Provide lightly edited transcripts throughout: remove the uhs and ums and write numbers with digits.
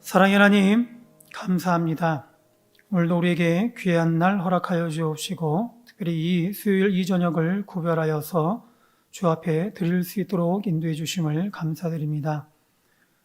사랑의 하나님, 감사합니다. 오늘도 우리에게 귀한 날 허락하여 주옵시고 특별히 이 수요일 이 저녁을 구별하여서 주 앞에 드릴 수 있도록 인도해 주심을 감사드립니다.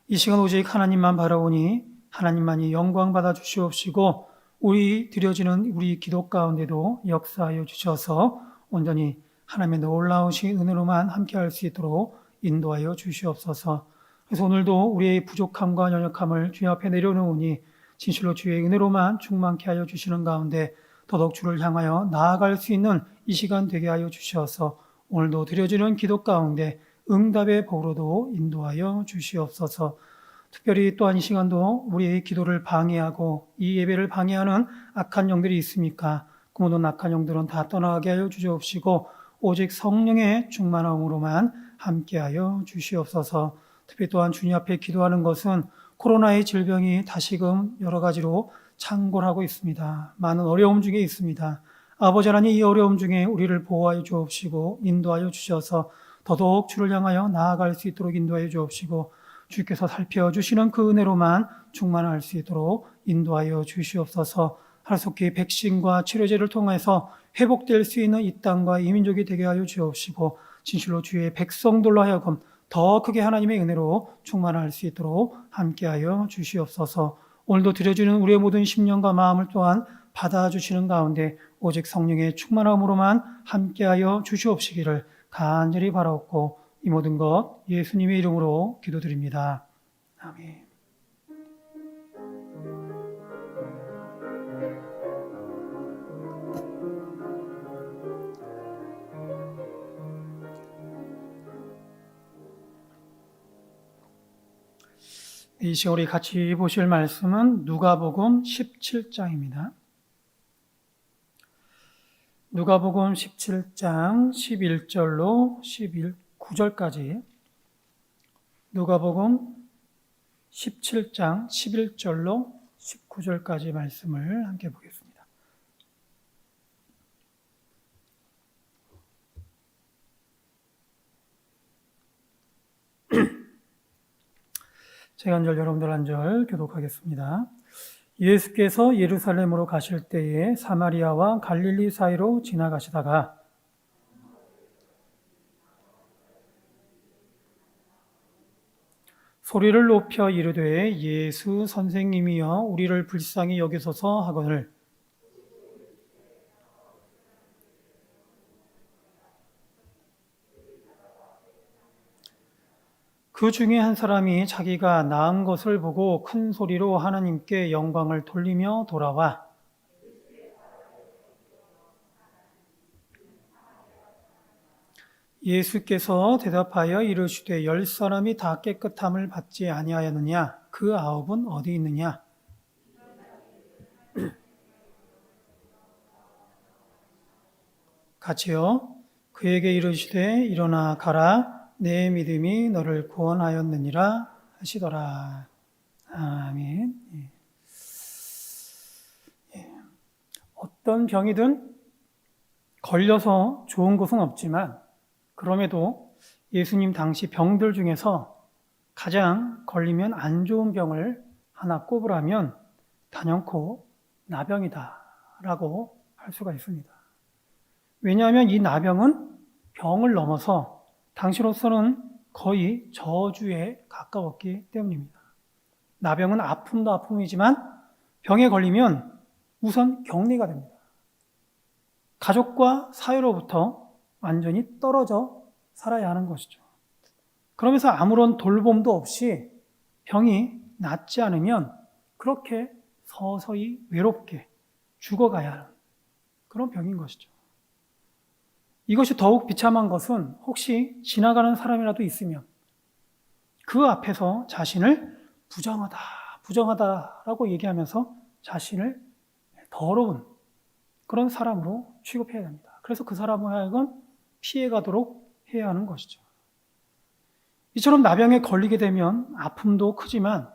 이 시간 오직 하나님만 바라오니 하나님만이 영광 받아 주시옵시고 우리 드려지는 우리 기도 가운데도 역사하여 주셔서 온전히 하나님의 놀라우신 은혜로만 함께할 수 있도록 인도하여 주시옵소서. 그래서 오늘도 우리의 부족함과 연약함을 주님 앞에 내려놓으니 진실로 주의 은혜로만 충만케 하여 주시는 가운데 더더욱 주를 향하여 나아갈 수 있는 이 시간 되게 하여 주시어서 오늘도 드려지는 기도 가운데 응답의 복으로도 인도하여 주시옵소서. 특별히 또한 이 시간도 우리의 기도를 방해하고 이 예배를 방해하는 악한 영들이 있습니까? 그 모든 악한 영들은 다 떠나게 하여 주시옵시고 오직 성령의 충만함으로만 함께하여 주시옵소서. 특히 또한 주님 앞에 기도하는 것은 코로나의 질병이 다시금 여러 가지로 창궐하고 있습니다. 많은 어려움 중에 있습니다. 아버지 하나님, 이 어려움 중에 우리를 보호하여 주옵시고 인도하여 주셔서 더더욱 주를 향하여 나아갈 수 있도록 인도하여 주옵시고 주께서 살펴주시는 그 은혜로만 충만할 수 있도록 인도하여 주시옵소서. 하루속히 백신과 치료제를 통해서 회복될 수 있는 이 땅과 이 민족이 되게 하여 주옵시고 진실로 주의 백성들로 하여금 더 크게 하나님의 은혜로 충만할 수 있도록 함께하여 주시옵소서. 오늘도 드려지는 우리의 모든 심령과 마음을 또한 받아주시는 가운데 오직 성령의 충만함으로만 함께하여 주시옵시기를 간절히 바라옵고 이 모든 것 예수님의 이름으로 기도드립니다. 아멘. 이 시간 우리 같이 보실 말씀은 누가복음 17장입니다. 누가복음 17장 11절로 19절까지 누가복음 17장 11절로 19절까지 말씀을 함께 보겠습니다. 제가 한 절, 여러분들 한 절 교독하겠습니다. 예수께서 예루살렘으로 가실 때에 사마리아와 갈릴리 사이로 지나가시다가 소리를 높여 이르되 예수 선생님이여 우리를 불쌍히 여기소서 하거늘 그 중에 한 사람이 자기가 나은 것을 보고 큰 소리로 하나님께 영광을 돌리며 돌아와 예수께서 대답하여 이르시되 10사람이 다 깨끗함을 받지 아니하였느냐? 그 9은 어디 있느냐? 같이요. 그에게 이르시되 일어나 가라. 내 믿음이 너를 구원하였느니라 하시더라. 아멘. 어떤 병이든 걸려서 좋은 것은 없지만 그럼에도 예수님 당시 병들 중에서 가장 걸리면 안 좋은 병을 하나 꼽으라면 단연코 나병이다라고 할 수가 있습니다. 왜냐하면 이 나병은 병을 넘어서 당시로서는 거의 저주에 가까웠기 때문입니다. 나병은 아픔도 아픔이지만 병에 걸리면 우선 격리가 됩니다. 가족과 사회로부터 완전히 떨어져 살아야 하는 것이죠. 그러면서 아무런 돌봄도 없이 병이 낫지 않으면 그렇게 서서히 외롭게 죽어가야 하는 그런 병인 것이죠. 이것이 더욱 비참한 것은 혹시 지나가는 사람이라도 있으면 그 앞에서 자신을 부정하다라고 얘기하면서 자신을 더러운 그런 사람으로 취급해야 됩니다. 그래서 그 사람을 하여금 피해가도록 해야 하는 것이죠. 이처럼 나병에 걸리게 되면 아픔도 크지만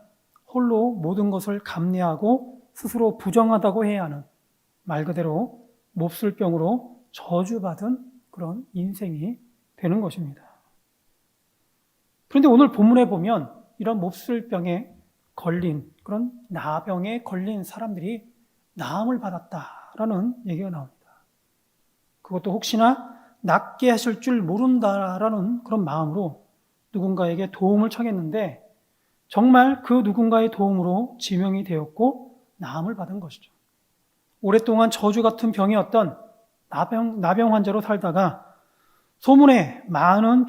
홀로 모든 것을 감내하고 스스로 부정하다고 해야 하는 말 그대로 몹쓸병으로 저주받은 그런 인생이 되는 것입니다. 그런데 오늘 본문에 보면 이런 몹쓸병에 걸린 그런 나병에 걸린 사람들이 나음을 받았다라는 얘기가 나옵니다. 그것도 혹시나 낫게 하실 줄 모른다라는 그런 마음으로 누군가에게 도움을 청했는데 정말 그 누군가의 도움으로 지명이 되었고 나음을 받은 것이죠. 오랫동안 저주 같은 병이었던 나병 환자로 살다가 소문에 많은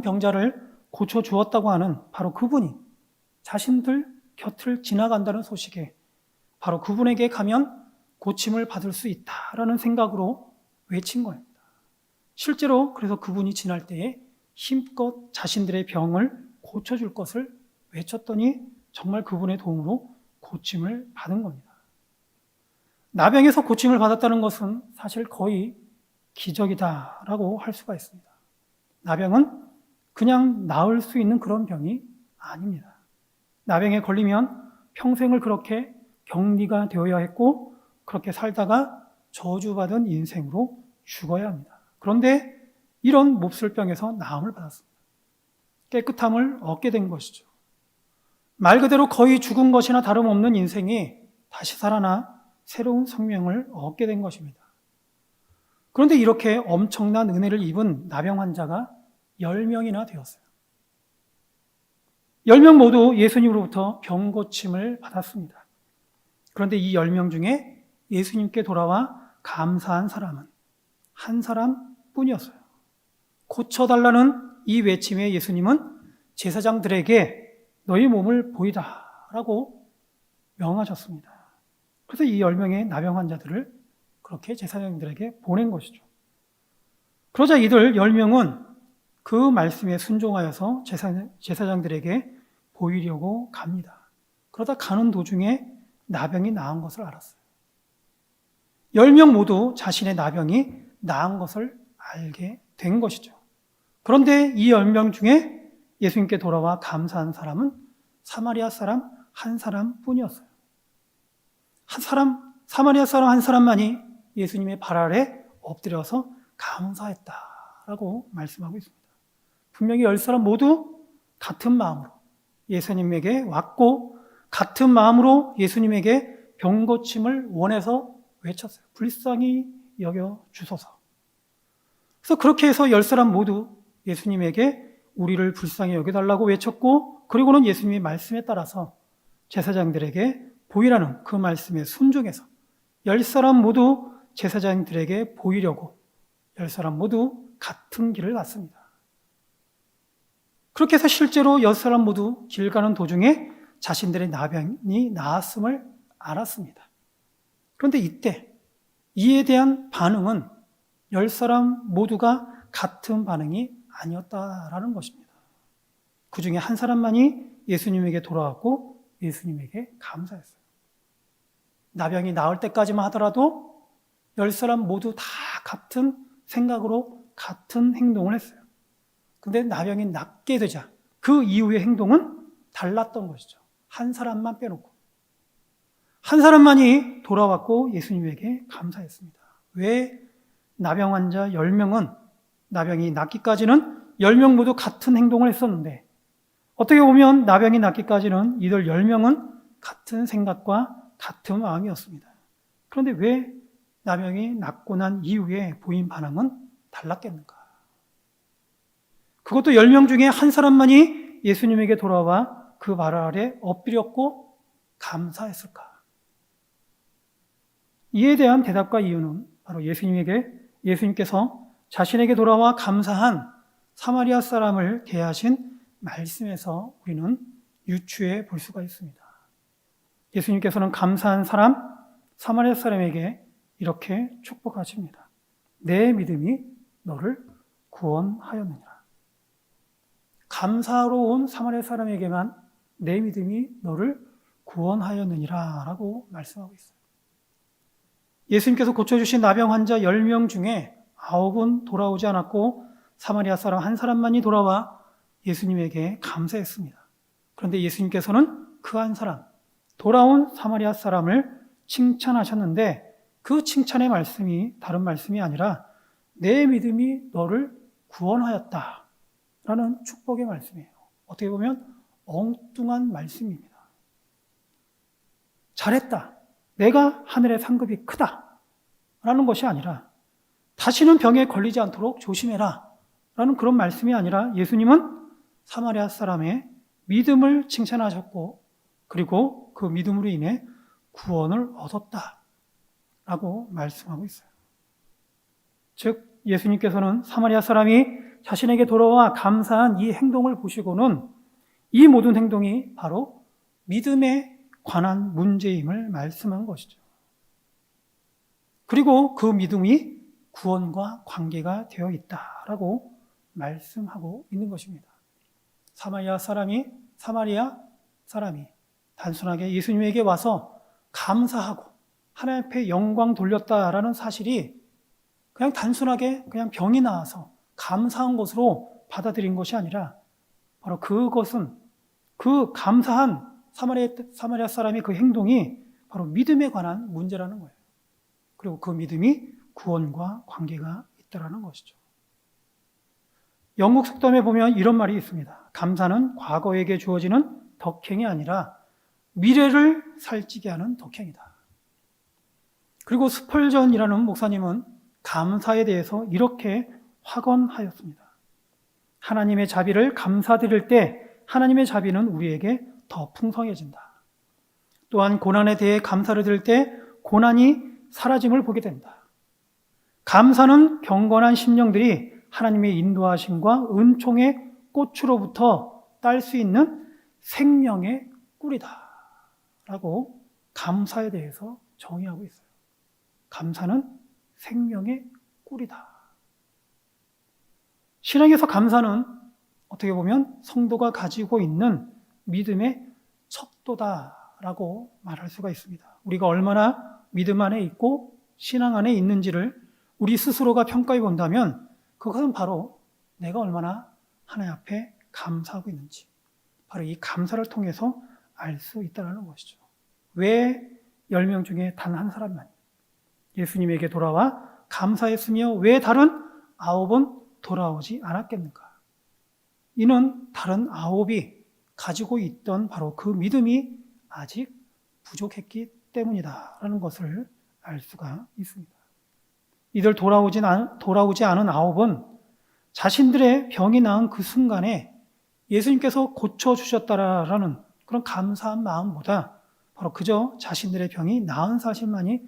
병자를 고쳐주었다고 하는 바로 그분이 자신들 곁을 지나간다는 소식에 바로 그분에게 가면 고침을 받을 수 있다라는 생각으로 외친 겁니다. 실제로 그래서 그분이 지날 때에 힘껏 자신들의 병을 고쳐줄 것을 외쳤더니 정말 그분의 도움으로 고침을 받은 겁니다. 나병에서 고침을 받았다는 것은 사실 거의 기적이다라고 할 수가 있습니다. 나병은 그냥 나을 수 있는 그런 병이 아닙니다. 나병에 걸리면 평생을 그렇게 격리가 되어야 했고 그렇게 살다가 저주받은 인생으로 죽어야 합니다. 그런데 이런 몹쓸병에서 나음을 받았습니다. 깨끗함을 얻게 된 것이죠. 말 그대로 거의 죽은 것이나 다름없는 인생이 다시 살아나 새로운 생명을 얻게 된 것입니다. 그런데 이렇게 엄청난 은혜를 입은 나병 환자가 10명이나 되었어요. 10명 모두 예수님으로부터 병 고침을 받았습니다. 그런데 이 10명 중에 예수님께 돌아와 감사한 사람은 한 사람뿐이었어요. 고쳐달라는 이 외침에 예수님은 제사장들에게 너희 몸을 보이다라고 명하셨습니다. 그래서 이 10명의 나병 환자들을 그렇게 제사장들에게 보낸 것이죠. 그러자 이들 10명은 그 말씀에 순종하여서 제사장들에게 보이려고 갑니다. 그러다 가는 도중에 나병이 나은 것을 알았어요. 10명 모두 자신의 나병이 나은 것을 알게 된 것이죠. 그런데 이 10명 중에 예수님께 돌아와 감사한 사람은 사마리아 사람 한 사람뿐이었어요. 사마리아 사람 한 사람만이 예수님의 발 아래 엎드려서 감사했다라고 말씀하고 있습니다. 분명히 10사람 모두 같은 마음으로 예수님에게 왔고 같은 마음으로 예수님에게 병 고침을 원해서 외쳤어요. 불쌍히 여겨 주소서. 그래서 그렇게 해서 10사람 모두 예수님에게 우리를 불쌍히 여겨달라고 외쳤고 그리고는 예수님의 말씀에 따라서 제사장들에게 보이라는 그 말씀에 순종해서 10사람 모두 제사장들에게 보이려고 10사람 모두 같은 길을 갔습니다. 그렇게 해서 실제로 6사람 모두 길 가는 도중에 자신들의 나병이 나았음을 알았습니다. 그런데 이때 이에 대한 반응은 10사람 모두가 같은 반응이 아니었다라는 것입니다. 그 중에 한 사람만이 예수님에게 돌아왔고 예수님에게 감사했어요. 나병이 나을 때까지만 하더라도 10사람 모두 다 같은 생각으로 같은 행동을 했어요. 근데 나병이 낫게 되자 그 이후의 행동은 달랐던 것이죠. 한 사람만 빼놓고. 한 사람만이 돌아왔고 예수님에게 감사했습니다. 왜 나병 환자 10명은 나병이 낫기까지는 10명 모두 같은 행동을 했었는데 어떻게 보면 나병이 낫기까지는 이들 10명은 같은 생각과 같은 마음이었습니다. 그런데 왜 나병이 낫고 난 이후에 보인 반응은 달랐겠는가? 그것도 10명 중에 한 사람만이 예수님에게 돌아와 그 발 아래 엎드렸고 감사했을까? 이에 대한 대답과 이유는 바로 예수님께서 자신에게 돌아와 감사한 사마리아 사람을 대하신 말씀에서 우리는 유추해 볼 수가 있습니다. 예수님께서는 감사한 사람, 사마리아 사람에게 이렇게 축복하십니다. 내 믿음이 너를 구원하였느니라. 감사로 온 사마리아 사람에게만 내 믿음이 너를 구원하였느니라 라고 말씀하고 있어요. 예수님께서 고쳐주신 나병 환자 10명 중에 9은 돌아오지 않았고 사마리아 사람 한 사람만이 돌아와 예수님에게 감사했습니다. 그런데 예수님께서는 그 한 사람, 돌아온 사마리아 사람을 칭찬하셨는데 그 칭찬의 말씀이 다른 말씀이 아니라 내 믿음이 너를 구원하였다 라는 축복의 말씀이에요. 어떻게 보면 엉뚱한 말씀입니다. 잘했다. 내가 하늘의 상급이 크다. 라는 것이 아니라 다시는 병에 걸리지 않도록 조심해라. 라는 그런 말씀이 아니라 예수님은 사마리아 사람의 믿음을 칭찬하셨고 그리고 그 믿음으로 인해 구원을 얻었다. 라고 말씀하고 있어요. 즉 예수님께서는 사마리아 사람이 자신에게 돌아와 감사한 이 행동을 보시고는 이 모든 행동이 바로 믿음에 관한 문제임을 말씀한 것이죠. 그리고 그 믿음이 구원과 관계가 되어 있다라고 말씀하고 있는 것입니다. 사마리아 사람이 단순하게 예수님에게 와서 감사하고 하나님 앞에 영광 돌렸다라는 사실이 그냥 단순하게 그냥 병이 나와서 감사한 것으로 받아들인 것이 아니라 바로 그것은 그 감사한 사마리아 사람의 그 행동이 바로 믿음에 관한 문제라는 거예요. 그리고 그 믿음이 구원과 관계가 있다라는 것이죠. 영국 속담에 보면 이런 말이 있습니다. 감사는 과거에게 주어지는 덕행이 아니라 미래를 살찌게 하는 덕행이다. 그리고 스펄전이라는 목사님은 감사에 대해서 이렇게 확언하였습니다. 하나님의 자비를 감사드릴 때 하나님의 자비는 우리에게 더 풍성해진다. 또한 고난에 대해 감사를 드릴 때 고난이 사라짐을 보게 된다. 감사는 경건한 심령들이 하나님의 인도하심과 은총의 꽃으로부터 딸 수 있는 생명의 꿀이다. 라고 감사에 대해서 정의하고 있어요. 감사는 생명의 꿀이다. 신앙에서 감사는 어떻게 보면 성도가 가지고 있는 믿음의 척도다라고 말할 수가 있습니다. 우리가 얼마나 믿음 안에 있고 신앙 안에 있는지를 우리 스스로가 평가해 본다면 그것은 바로 내가 얼마나 하나님 앞에 감사하고 있는지 바로 이 감사를 통해서 알 수 있다는 것이죠. 왜 10명 중에 단 한 사람만 예수님에게 돌아와 감사했으며 왜 다른 9은 돌아오지 않았겠는가? 이는 다른 9이 가지고 있던 바로 그 믿음이 아직 부족했기 때문이다라는 것을 알 수가 있습니다. 이들 돌아오지 않은 9은 자신들의 병이 나은 그 순간에 예수님께서 고쳐주셨다라는 그런 감사한 마음보다 바로 그저 자신들의 병이 나은 사실만이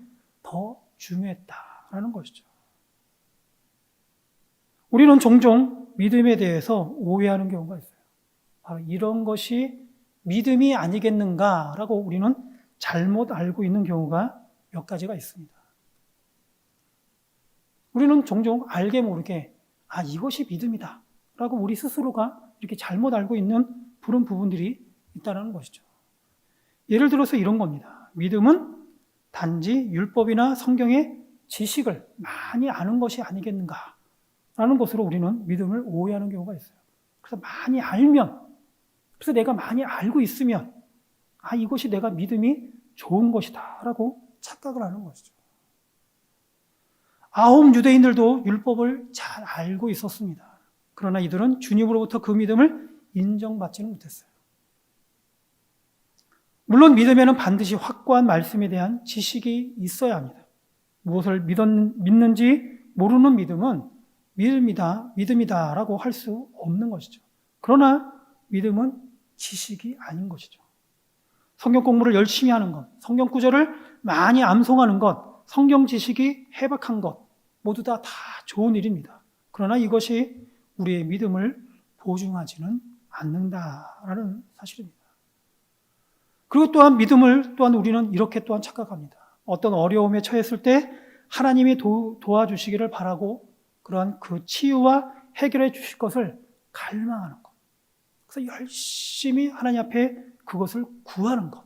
더 중요했다라는 것이죠. 우리는 종종 믿음에 대해서 오해하는 경우가 있어요. 바로 이런 것이 믿음이 아니겠는가라고 우리는 잘못 알고 있는 경우가 몇 가지가 있습니다. 우리는 종종 알게 모르게 이것이 믿음이다 라고 우리 스스로가 이렇게 잘못 알고 있는 그런 부분들이 있다는 것이죠. 예를 들어서 이런 겁니다. 믿음은 단지 율법이나 성경의 지식을 많이 아는 것이 아니겠는가 라는 것으로 우리는 믿음을 오해하는 경우가 있어요. 그래서 많이 알면, 그래서 내가 많이 알고 있으면 이것이 내가 믿음이 좋은 것이다 라고 착각을 하는 것이죠. 9 유대인들도 율법을 잘 알고 있었습니다. 그러나 이들은 주님으로부터 그 믿음을 인정받지는 못했어요. 물론 믿음에는 반드시 확고한 말씀에 대한 지식이 있어야 합니다. 무엇을 믿는지 모르는 믿음은 믿음이다라고 할 수 없는 것이죠. 그러나 믿음은 지식이 아닌 것이죠. 성경 공부를 열심히 하는 것, 성경 구절을 많이 암송하는 것, 성경 지식이 해박한 것 모두 다 좋은 일입니다. 그러나 이것이 우리의 믿음을 보증하지는 않는다라는 사실입니다. 그리고 또한 믿음을 또한 우리는 이렇게 또한 착각합니다. 어떤 어려움에 처했을 때 하나님이 도와주시기를 바라고 그러한 그 치유와 해결해 주실 것을 갈망하는 것. 그래서 열심히 하나님 앞에 그것을 구하는 것.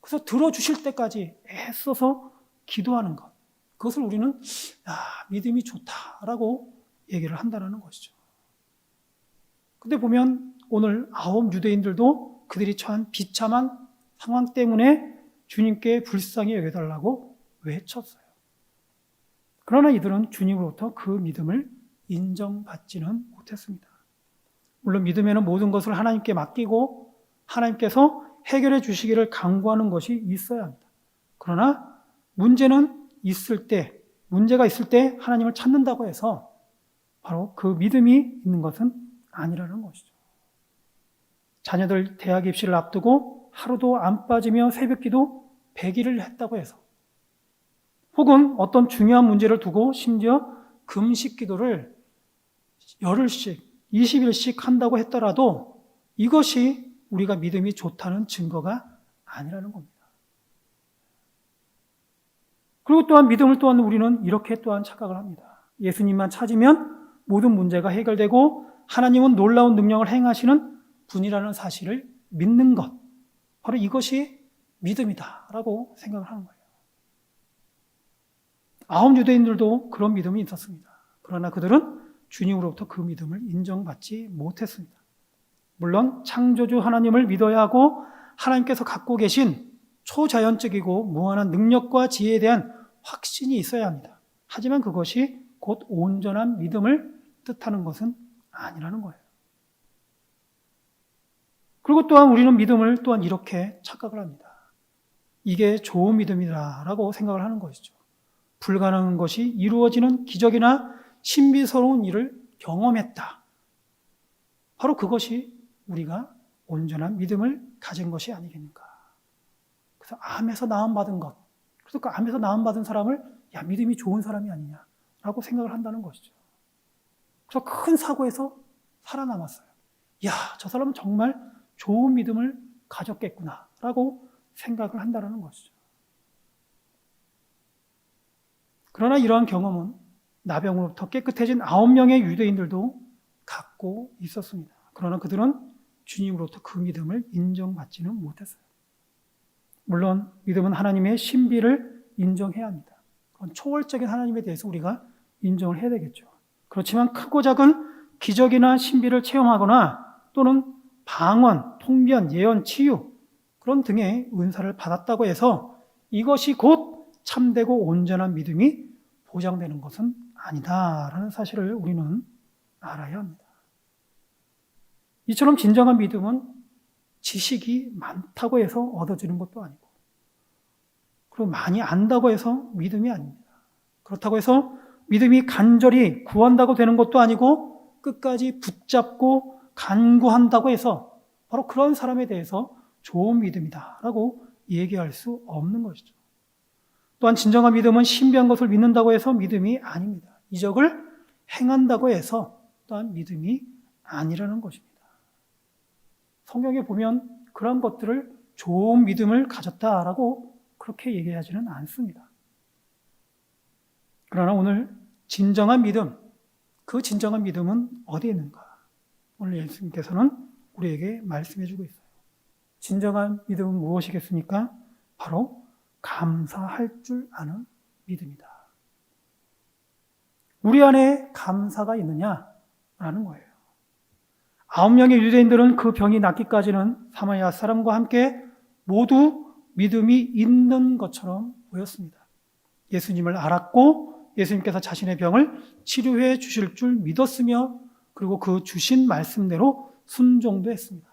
그래서 들어주실 때까지 애써서 기도하는 것. 그것을 우리는 믿음이 좋다라고 얘기를 한다는 것이죠. 근데 보면 오늘 9 유대인들도 그들이 처한 비참한 상황 때문에 주님께 불쌍히 여겨달라고 외쳤어요. 그러나 이들은 주님으로부터 그 믿음을 인정받지는 못했습니다. 물론 믿음에는 모든 것을 하나님께 맡기고 하나님께서 해결해 주시기를 간구하는 것이 있어야 합니다. 그러나 문제가 있을 때 하나님을 찾는다고 해서 바로 그 믿음이 있는 것은 아니라는 것이죠. 자녀들 대학 입시를 앞두고 하루도 안 빠지며 새벽기도 100일을 했다고 해서, 혹은 어떤 중요한 문제를 두고 심지어 금식 기도를 열흘씩 20일씩 한다고 했더라도 이것이 우리가 믿음이 좋다는 증거가 아니라는 겁니다. 그리고 또한 믿음을 또한 우리는 이렇게 또한 착각을 합니다. 예수님만 찾으면 모든 문제가 해결되고 하나님은 놀라운 능력을 행하시는 분이라는 사실을 믿는 것, 바로 이것이 믿음이다라고 생각을 하는 거예요. 아홉 유대인들도 그런 믿음이 있었습니다. 그러나 그들은 주님으로부터 그 믿음을 인정받지 못했습니다. 물론 창조주 하나님을 믿어야 하고 하나님께서 갖고 계신 초자연적이고 무한한 능력과 지혜에 대한 확신이 있어야 합니다. 하지만 그것이 곧 온전한 믿음을 뜻하는 것은 아니라는 거예요. 그리고 또한 우리는 믿음을 또한 이렇게 착각을 합니다. 이게 좋은 믿음이다라고 생각을 하는 것이죠. 불가능한 것이 이루어지는 기적이나 신비스러운 일을 경험했다. 바로 그것이 우리가 온전한 믿음을 가진 것이 아니겠는가. 그래서 암에서 나음받은 것, 그래서 그 암에서 나음받은 사람을 야, 믿음이 좋은 사람이 아니냐라고 생각을 한다는 것이죠. 그래서 큰 사고에서 살아남았어요. 야, 저 사람은 정말 좋은 믿음을 가졌겠구나라고 생각을 한다는 것이죠. 그러나 이러한 경험은 나병으로부터 깨끗해진 9명의 유대인들도 갖고 있었습니다. 그러나 그들은 주님으로부터 그 믿음을 인정받지는 못했어요. 물론 믿음은 하나님의 신비를 인정해야 합니다. 그건 초월적인 하나님에 대해서 우리가 인정을 해야 되겠죠. 그렇지만 크고 작은 기적이나 신비를 체험하거나 또는 방언, 통변, 예언, 치유 그런 등의 은사를 받았다고 해서 이것이 곧 참되고 온전한 믿음이 보장되는 것은 아니다라는 사실을 우리는 알아야 합니다. 이처럼 진정한 믿음은 지식이 많다고 해서 얻어지는 것도 아니고, 그리고 많이 안다고 해서 믿음이 아닙니다. 그렇다고 해서 믿음이 간절히 구한다고 되는 것도 아니고 끝까지 붙잡고 간구한다고 해서 바로 그런 사람에 대해서 좋은 믿음이다라고 얘기할 수 없는 것이죠. 또한 진정한 믿음은 신비한 것을 믿는다고 해서 믿음이 아닙니다. 이적을 행한다고 해서 또한 믿음이 아니라는 것입니다. 성경에 보면 그런 것들을 좋은 믿음을 가졌다라고 그렇게 얘기하지는 않습니다. 그러나 오늘 진정한 믿음, 그 진정한 믿음은 어디에 있는가? 오늘 예수님께서는 우리에게 말씀해 주고 있어요. 진정한 믿음은 무엇이겠습니까? 바로 감사할 줄 아는 믿음이다. 우리 안에 감사가 있느냐라는 거예요. 9명의 유대인들은 그 병이 낫기까지는 사마리아 사람과 함께 모두 믿음이 있는 것처럼 보였습니다. 예수님을 알았고 예수님께서 자신의 병을 치료해 주실 줄 믿었으며 그리고 그 주신 말씀대로 순종도 했습니다.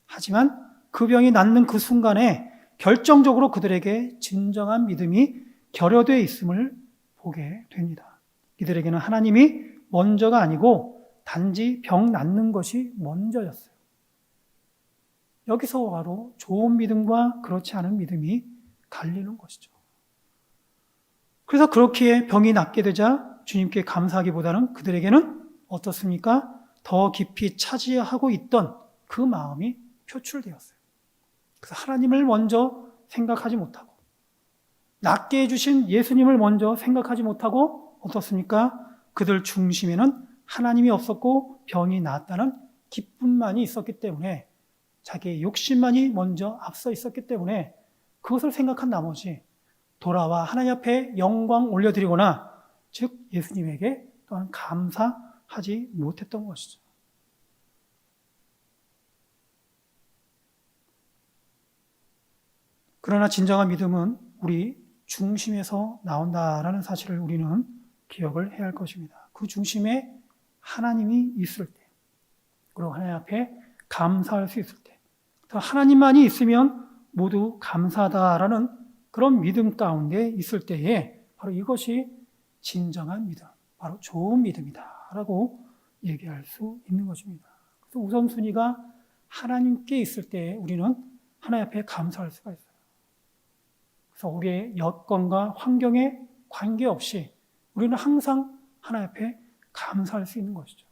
하지만 그 병이 낫는 그 순간에 결정적으로 그들에게 진정한 믿음이 결여되어 있음을 보게 됩니다. 이들에게는 하나님이 먼저가 아니고 단지 병 낫는 것이 먼저였어요. 여기서 바로 좋은 믿음과 그렇지 않은 믿음이 갈리는 것이죠. 그래서 그렇기에 병이 낫게 되자 주님께 감사하기보다는 그들에게는 어떻습니까? 더 깊이 차지하고 있던 그 마음이 표출되었어요. 그래서 하나님을 먼저 생각하지 못하고 낫게 해주신 예수님을 먼저 생각하지 못하고 어떻습니까? 그들 중심에는 하나님이 없었고 병이 나았다는 기쁨만이 있었기 때문에 자기의 욕심만이 먼저 앞서 있었기 때문에 그것을 생각한 나머지 돌아와 하나님 앞에 영광 올려드리거나 즉 예수님에게 또한 감사하지 못했던 것이죠. 그러나 진정한 믿음은 우리 중심에서 나온다라는 사실을 우리는 기억을 해야 할 것입니다. 그 중심에 하나님이 있을 때, 그리고 하나님 앞에 감사할 수 있을 때, 하나님만이 있으면 모두 감사하다라는 그런 믿음 가운데 있을 때에 바로 이것이 진정한 믿음, 바로 좋은 믿음이다라고 얘기할 수 있는 것입니다. 그래서 우선순위가 하나님께 있을 때 우리는 하나님 앞에 감사할 수가 있어요. 그래서 우리의 여건과 환경에 관계없이 우리는 항상 하나님 앞에 감사할 수 있는 것이죠.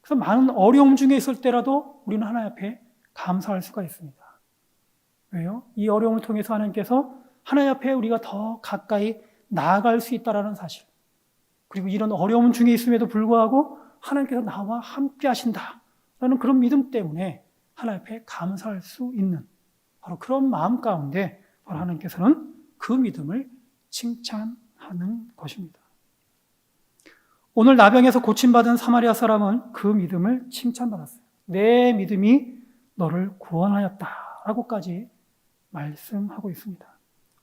그래서 많은 어려움 중에 있을 때라도 우리는 하나님 앞에 감사할 수가 있습니다. 왜요? 이 어려움을 통해서 하나님께서 하나님 앞에 우리가 더 가까이 나아갈 수 있다는 사실, 그리고 이런 어려움 중에 있음에도 불구하고 하나님께서 나와 함께 하신다라는 그런 믿음 때문에 하나님 앞에 감사할 수 있는 바로 그런 마음 가운데 바로 하나님께서는 그 믿음을 칭찬하는 것입니다. 오늘 나병에서 고침받은 사마리아 사람은 그 믿음을 칭찬받았어요. 내 믿음이 너를 구원하였다라고까지 말씀하고 있습니다.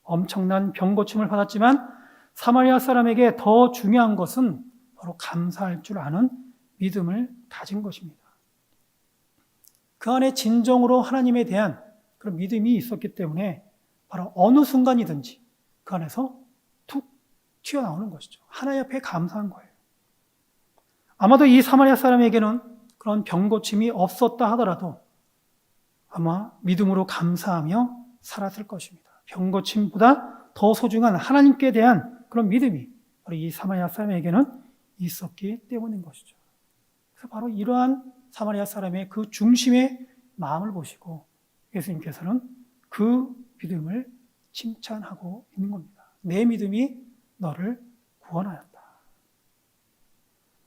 엄청난 병 고침을 받았지만 사마리아 사람에게 더 중요한 것은 바로 감사할 줄 아는 믿음을 가진 것입니다. 그 안에 진정으로 하나님에 대한 그런 믿음이 있었기 때문에 바로 어느 순간이든지 그 안에서 툭 튀어나오는 것이죠. 하나님 앞에 감사한 거예요. 아마도 이 사마리아 사람에게는 그런 병 고침이 없었다 하더라도 아마 믿음으로 감사하며 살았을 것입니다. 병 고침보다 더 소중한 하나님께 대한 그런 믿음이 바로 이 사마리아 사람에게는 있었기 때문인 것이죠. 그래서 바로 이러한 사마리아 사람의 그 중심의 마음을 보시고 예수님께서는 그 믿음을 칭찬하고 있는 겁니다. 내 믿음이 너를 구원하였다.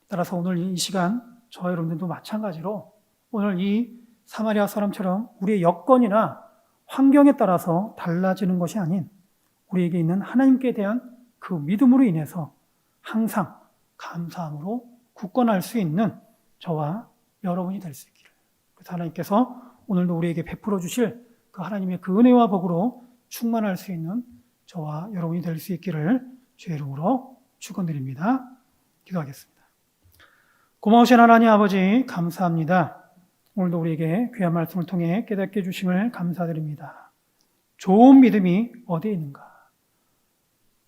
따라서 오늘 이 시간 저와 여러분들도 마찬가지로 오늘 이 사마리아 사람처럼 우리의 여건이나 환경에 따라서 달라지는 것이 아닌 우리에게 있는 하나님께 대한 그 믿음으로 인해서 항상 감사함으로 굳건할 수 있는 저와 여러분이 될 수 있기를. 그래서 하나님께서 오늘도 우리에게 베풀어 주실 그 하나님의 그 은혜와 복으로 충만할 수 있는 저와 여러분이 될 수 있기를 주의 이름으로 축원드립니다. 기도하겠습니다. 고마우신 하나님 아버지 감사합니다. 오늘도 우리에게 귀한 말씀을 통해 깨닫게 해주심을 감사드립니다. 좋은 믿음이 어디에 있는가?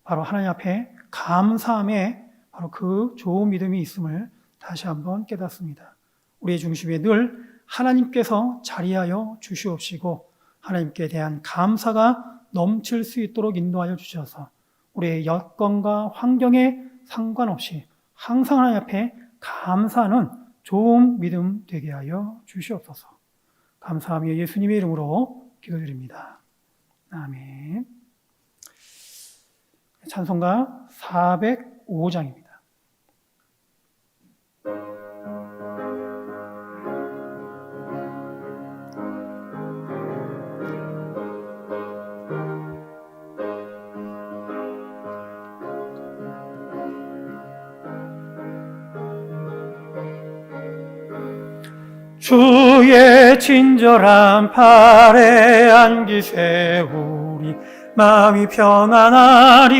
바로 하나님 앞에 감사함에 바로 그 좋은 믿음이 있음을 다시 한번 깨닫습니다. 우리의 중심에 늘 하나님께서 자리하여 주시옵시고 하나님께 대한 감사가 넘칠 수 있도록 인도하여 주셔서 우리의 여건과 환경에 상관없이 항상 하나님 앞에 감사하는 좋은 믿음 되게 하여 주시옵소서. 감사하며 예수님의 이름으로 기도드립니다. 아멘. 찬송가 405장입니다. 주의 친절한 팔에 안기 세우리 마음이 평안하리니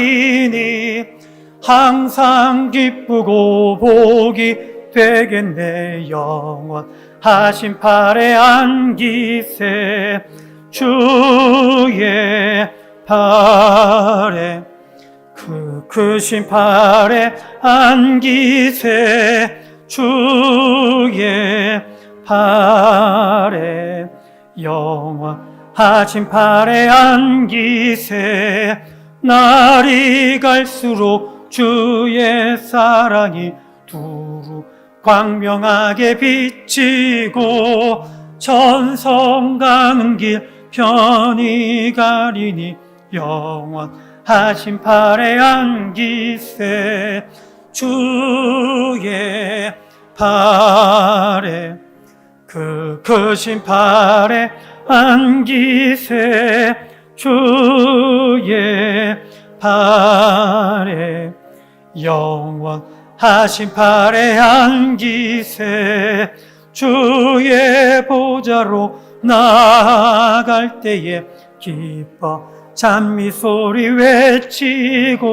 항상 기쁘고 복이 되겠네 영원 하신 팔에 안기세 주의 팔에 그 크신 팔에 안기세 주의 팔에 영원하신 팔에 안기세 날이 갈수록 주의 사랑이 두루 광명하게 비치고 천성 가는 길 편히 가리니 영원하신 팔에 안기세 주의 팔에 그 크신 팔에 안기세 주의 팔에 영원하신 팔에 안기세 주의 보좌로 나아갈 때에 기뻐 찬미 소리 외치고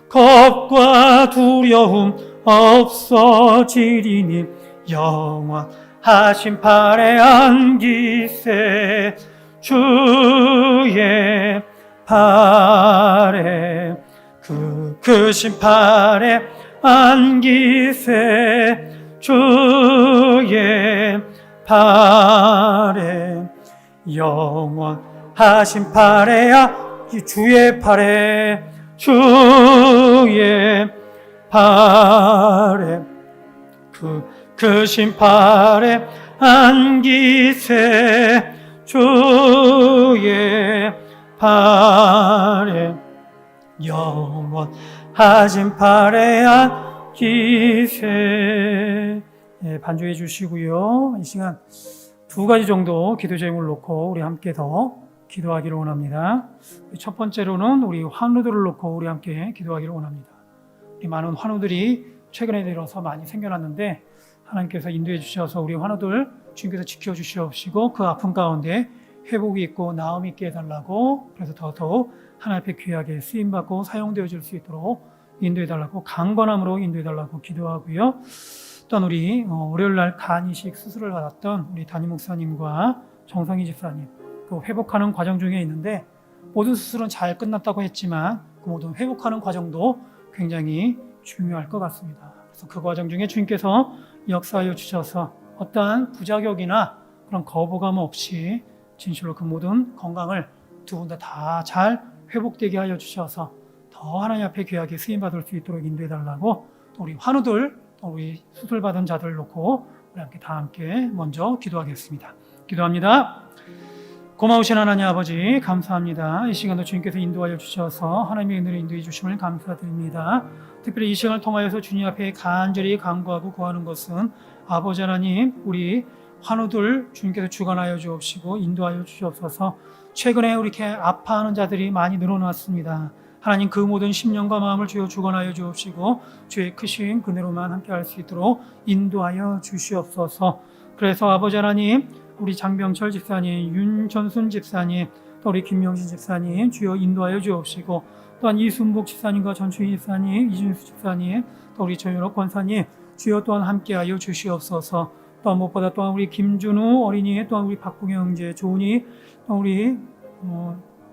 겁과 두려움 없어지리니 영원하신 팔에 안기세 주의 팔에 그 크신 팔에 안기세 주의 팔에 영원하신 팔에 주의 팔에 주의 팔에 그 크신 팔에 안기세 주의 팔에 영원하신 팔에 안기세. 예, 반주해 주시고요. 이 시간 두 가지 정도 기도 제목을 놓고 우리 함께 더 기도하기를 원합니다. 첫 번째로는 우리 환우들을 놓고 우리 함께 기도하기를 원합니다. 우리 많은 환우들이 최근에 들어서 많이 생겨났는데 하나님께서 인도해 주셔서 우리 환우들 주님께서 지켜주시옵시고 그 아픔 가운데 회복이 있고 나음이 있게 해달라고, 그래서 더더욱 하나님 앞에 귀하게 쓰임받고 사용되어질 수 있도록 인도해달라고, 강건함으로 인도해달라고 기도하고요. 또한 우리 월요일날 간 이식 수술을 받았던 우리 담임 목사님과 정성희 집사님, 그 회복하는 과정 중에 있는데 모든 수술은 잘 끝났다고 했지만 그 모든 회복하는 과정도 굉장히 중요할 것 같습니다. 그래서 그 과정 중에 주님께서 역사하여 주셔서 어떠한 부작용이나 그런 거부감 없이 진실로 그 모든 건강을 두 분 다 잘 회복되게 하여 주셔서 더 하나님 앞에 귀하게 쓰임받을 수 있도록 인도해달라고, 또 우리 환우들, 또 우리 수술받은 자들 놓고 우리 함께 먼저 기도하겠습니다. 기도합니다. 고마우신 하나님 아버지, 감사합니다. 이 시간도 주님께서 인도하여 주셔서 하나님의 은혜를 인도해 주심을 감사드립니다. 특별히 이 시간을 통하여서 주님 앞에 간절히 간구하고 구하는 것은 아버지 하나님, 우리 환우들 주님께서 주관하여 주옵시고 인도하여 주시옵소서. 최근에 이렇게 아파하는 자들이 많이 늘어났습니다. 하나님, 그 모든 심령과 마음을 주여 주관하여 주옵시고 주의 크신 그네로만 함께할 수 있도록 인도하여 주시옵소서. 그래서 아버지 하나님, 우리 장병철 집사님, 윤전순 집사님, 또 우리 김명신 집사님 주여 인도하여 주옵시고, 또한 이순복 집사님과 전춘희 집사님, 이준수 집사님, 또 우리 조윤옥 권사님 주여 또한 함께하여 주시옵소서. 또한 무엇보다 또한 우리 김준우 어린이, 또한 우리 박봉영 형제, 조은이, 또 우리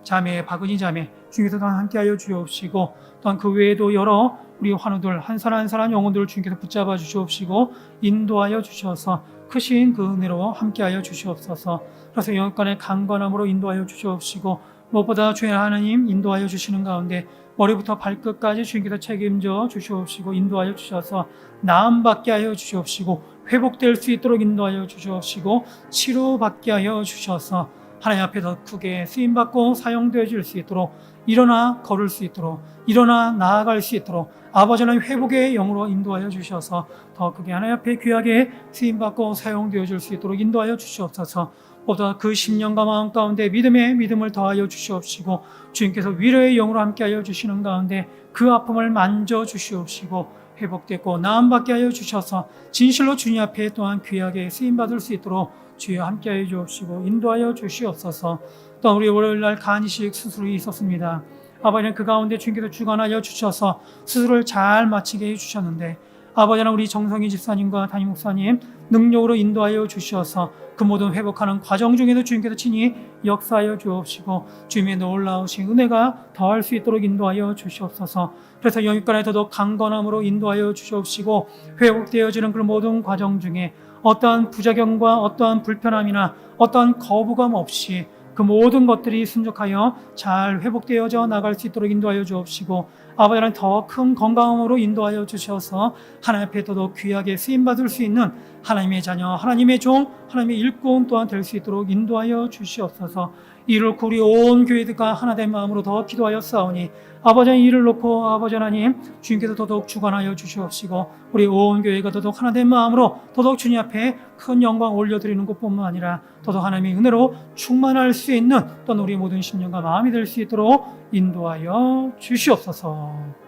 자매, 박은희 자매 주님께서 또한 함께하여 주옵시고, 또한 그 외에도 여러 우리 환우들 한 사람 한 사람 영혼들을 주님께서 붙잡아 주시옵시고 인도하여 주셔서 크신 그 은혜로 함께하여 주시옵소서. 그래서 영육간의 강건함으로 인도하여 주시옵시고, 무엇보다 주의 하나님 인도하여 주시는 가운데 머리부터 발끝까지 주님께서 책임져 주시옵시고 인도하여 주셔서 나음받게 하여 주시옵시고 회복될 수 있도록 인도하여 주시옵시고 치료받게 하여 주셔서 하나님 앞에 더 크게 쓰임받고 사용되어질 수 있도록, 일어나 걸을 수 있도록, 일어나 나아갈 수 있도록 아버지 하나님 회복의 영으로 인도하여 주셔서 더 크게 하나님 앞에 귀하게 쓰임받고 사용되어질 수 있도록 인도하여 주시옵소서. 보다 그 심령과 마음 가운데 믿음의 믿음을 더하여 주시옵시고 주님께서 위로의 영으로 함께하여 주시는 가운데 그 아픔을 만져 주시옵시고 회복되고 나음받게 하여 주셔서 진실로 주님 앞에 또한 귀하게 쓰임받을 수 있도록 주여 함께하여 주옵시고 인도하여 주시옵소서. 또 우리 월요일날 간 이식 수술이 있었습니다. 아버지는 그 가운데 주님께서 주관하여 주셔서 수술을 잘 마치게 해주셨는데 아버지는 우리 정성희 집사님과 담임 목사님 능력으로 인도하여 주셔서 그 모든 회복하는 과정 중에도 주님께서 친히 역사하여 주옵시고 주님의 놀라우신 은혜가 더할 수 있도록 인도하여 주시옵소서. 그래서 영육간에 더더욱 강건함으로 인도하여 주시옵시고 회복되어지는 그 모든 과정 중에 어떠한 부작용과 어떠한 불편함이나 어떠한 거부감 없이 그 모든 것들이 순적하여 잘 회복되어져 나갈 수 있도록 인도하여 주옵시고 아버지는 더 큰 건강함으로 인도하여 주셔서 하나님 앞에 더더욱 귀하게 쓰임받을 수 있는 하나님의 자녀, 하나님의 종, 하나님의 일꾼 또한 될 수 있도록 인도하여 주시옵소서. 이를 놓고 우리 온 교회들과 하나된 마음으로 더 기도하여 싸우니 아버지 이를 놓고 아버지 하나님 주님께서 더더욱 주관하여 주시옵시고 우리 온 교회가 더더욱 하나된 마음으로 더더욱 주님 앞에 큰 영광 올려드리는 것뿐만 아니라 더더욱 하나님의 은혜로 충만할 수 있는 또한 우리 모든 심령과 마음이 될 수 있도록 인도하여 주시옵소서.